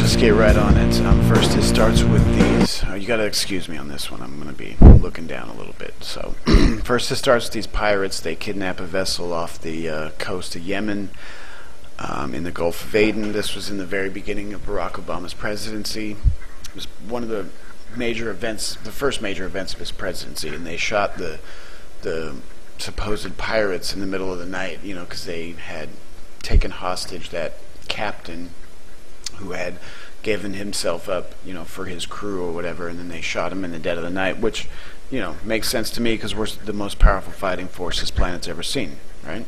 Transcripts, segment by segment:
just get right on it. First, it starts with these. You got to excuse me on this one. I'm going to be looking down a little bit. So, first, it starts with these pirates. They kidnap a vessel off the coast of Yemen in the Gulf of Aden. This was in the very beginning of Barack Obama's presidency. It was one of the major events, the first major events of his presidency, and they shot the supposed pirates in the middle of the night, you know, because they had taken hostage that captain who had given himself up, you know, for his crew or whatever, and then they shot him in the dead of the night, which, you know, makes sense to me because we're the most powerful fighting force this planet's ever seen, right?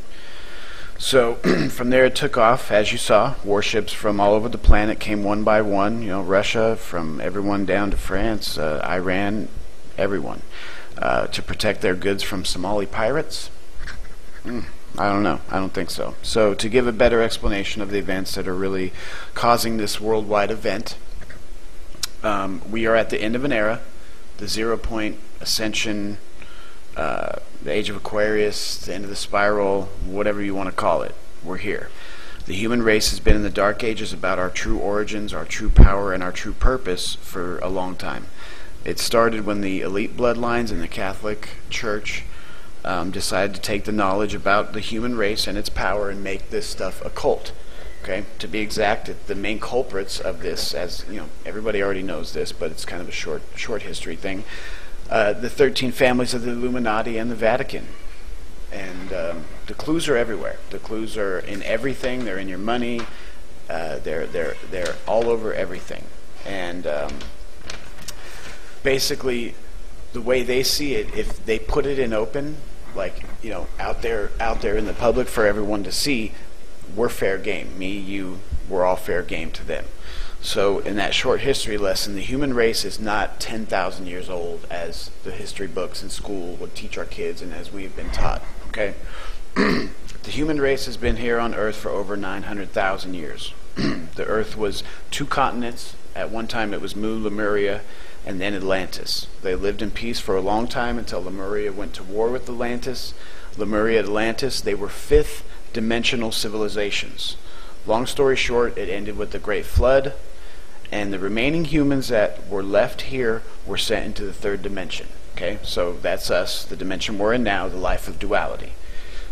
So from there it took off, as you saw. Warships from all over the planet came one by one, you know, Russia, from everyone down to France, Iran, everyone, to protect their goods from Somali pirates. I don't know. I don't think so. So to give a better explanation of the events that are really causing this worldwide event, we are at the end of an era, the 0 point ascension, the age of Aquarius, the end of the spiral, whatever you want to call it. We're here. The human race has been in the dark ages about our true origins, our true power, and our true purpose for a long time. It started when the elite bloodlines in the Catholic Church decided to take the knowledge about the human race and its power and make this stuff a cult. Okay, to be exact, the main culprits of this, as you know, everybody already knows this, but it's kind of a short history thing. The 13 families of the Illuminati and the Vatican, and the clues are everywhere. The clues are in everything. They're in your money. They're all over everything, and basically, the way they see it, if they put it in open, like, you know, out there in the public for everyone to see, we're fair game. Me, you, we're all fair game to them. So in that short history lesson, the human race is not 10,000 years old as the history books in school would teach our kids and as we've been taught. Okay, the human race has been here on Earth for over 900,000 years. The Earth was 2 continents. At one time it was Mu, Lemuria, and then Atlantis. They lived in peace for a long time until Lemuria went to war with Atlantis. Lemuria and Atlantis, they were 5th dimensional civilizations. Long story short, it ended with the Great Flood, and the remaining humans that were left here were sent into the 3rd dimension. Okay, so that's us, the dimension we're in now, the life of duality.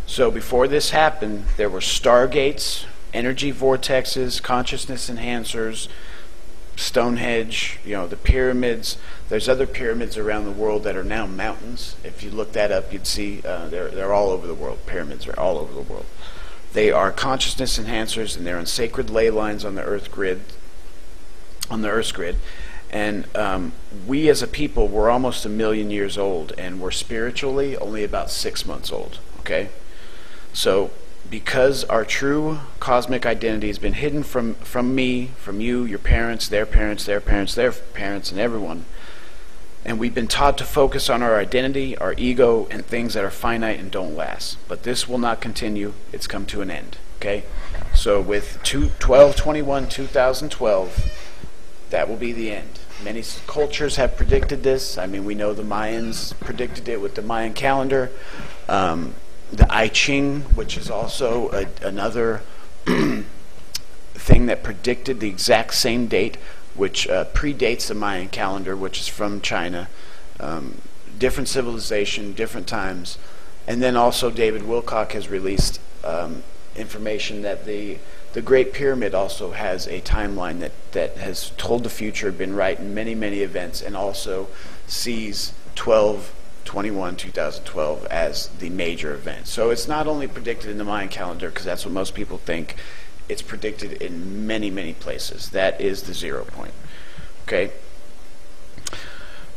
So before this happened, there were stargates, energy vortexes, consciousness enhancers, Stonehenge, you know, the pyramids. There's other pyramids around the world that are now mountains. If you look that up, you'd see they're all over the world. Pyramids are all over the world. They are consciousness enhancers, and they're on sacred ley lines on the Earth grid. And we as a people, we're almost 1 million years old, and we're spiritually only about 6 months old. Okay, so because our true cosmic identity has been hidden from me, from you, your parents, their parents, their parents, their parents, and everyone, and we've been taught to focus on our identity, our ego, and things that are finite and don't last. But this will not continue. It's come to an end. Okay, so with 12/21/2012, that will be the end. Many cultures have predicted this. I mean, we know the Mayans predicted it with the Mayan calendar. The I Ching, which is also another thing that predicted the exact same date, which predates the Mayan calendar, which is from China. Different civilization, different times. And then also David Wilcock has released information that the Great Pyramid also has a timeline that has told the future, been right in many, many events, and also sees 12/21/2012 as the major event. So it's not only predicted in the Mayan calendar, because that's what most people think. It's predicted in many, many places. That is the 0 point. Okay?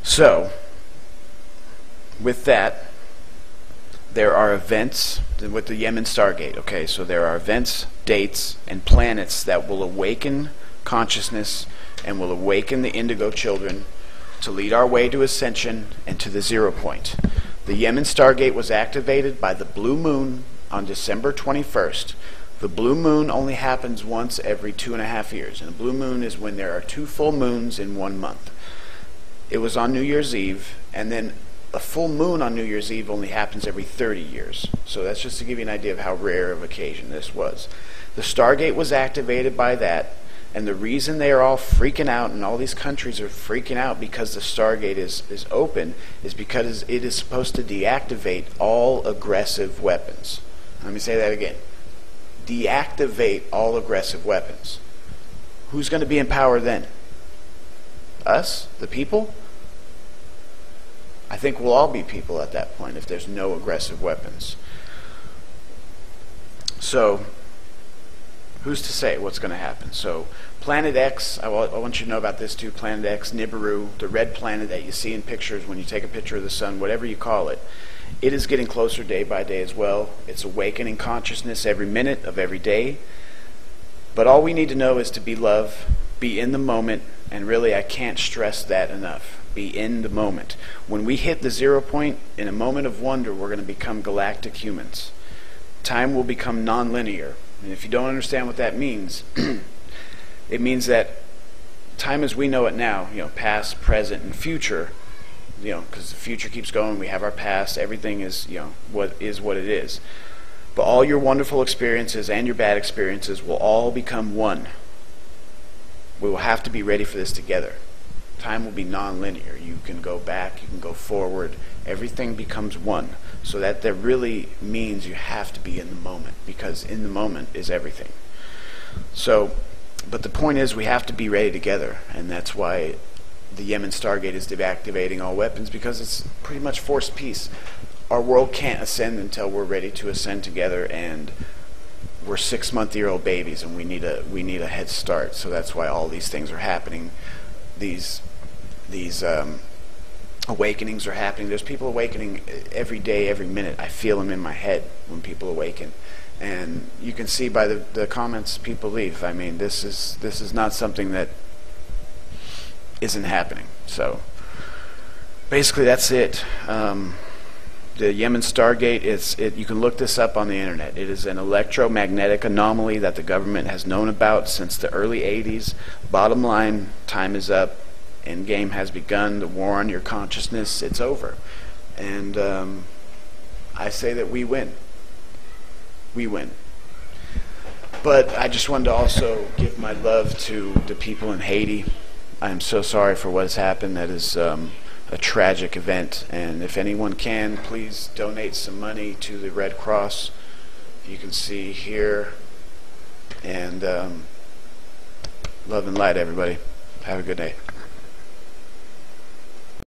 So, with that, there are events with the Yemen Stargate. Okay, so there are events, dates, and planets that will awaken consciousness and will awaken the indigo children to lead our way to ascension and to the 0 point. The Yemen Stargate was activated by the blue moon on December 21st. The blue moon only happens once every 2.5 years, and the blue moon is when there are 2 full moons in 1 month. It was on New Year's Eve, and then a full moon on New Year's Eve only happens every 30 years. So that's just to give you an idea of how rare of occasion this was. The Stargate was activated by that, And the reason they are all freaking out, and all these countries are freaking out because the Stargate is open, is because it is supposed to deactivate all aggressive weapons. Let me say that again. Deactivate all aggressive weapons. Who's going to be in power then? Us? The people? I think we'll all be people at that point if there's no aggressive weapons. So, who's to say what's going to happen? So, Planet X, I want you to know about this too. Planet X, Nibiru, the red planet that you see in pictures when you take a picture of the sun, whatever you call it, it is getting closer day by day as well. It's awakening consciousness every minute of every day. But all we need to know is to be love, be in the moment, and really I can't stress that enough. Be in the moment. When we hit the 0 point, in a moment of wonder, we're going to become galactic humans. Time will become non-linear. And if you don't understand what that means, it means that time as we know it now, past, present, and future, because the future keeps going, we have our past, everything is, what it is. But all your wonderful experiences and your bad experiences will all become one. We will have to be ready for this together. Time will be non-linear. You can go back, you can go forward. Everything becomes one. So that really means you have to be in the moment, because in the moment is everything. So, but the point is we have to be ready together, and that's why the Yemen Stargate is deactivating all weapons, because it's pretty much forced peace. Our world can't ascend until we're ready to ascend together, and we're 6-month-old babies, and we need a head start. So that's why all these things are happening. These awakenings are happening. There's people awakening every day, every minute. I feel them in my head when people awaken, and you can see by the comments people leave. I mean, this is not something that isn't happening. So basically, that's it. The Yemen Stargate, you can look this up on the internet. It is an electromagnetic anomaly that the government has known about since the early 80s. Bottom line, time is up. Endgame has begun. The war on your consciousness, it's over. And I say that we win. We win. But I just wanted to also give my love to the people in Haiti. I am so sorry for what has happened. That is a tragic event, and if anyone can, please donate some money to the Red Cross. You can see here, and love and light, everybody. Have a good day.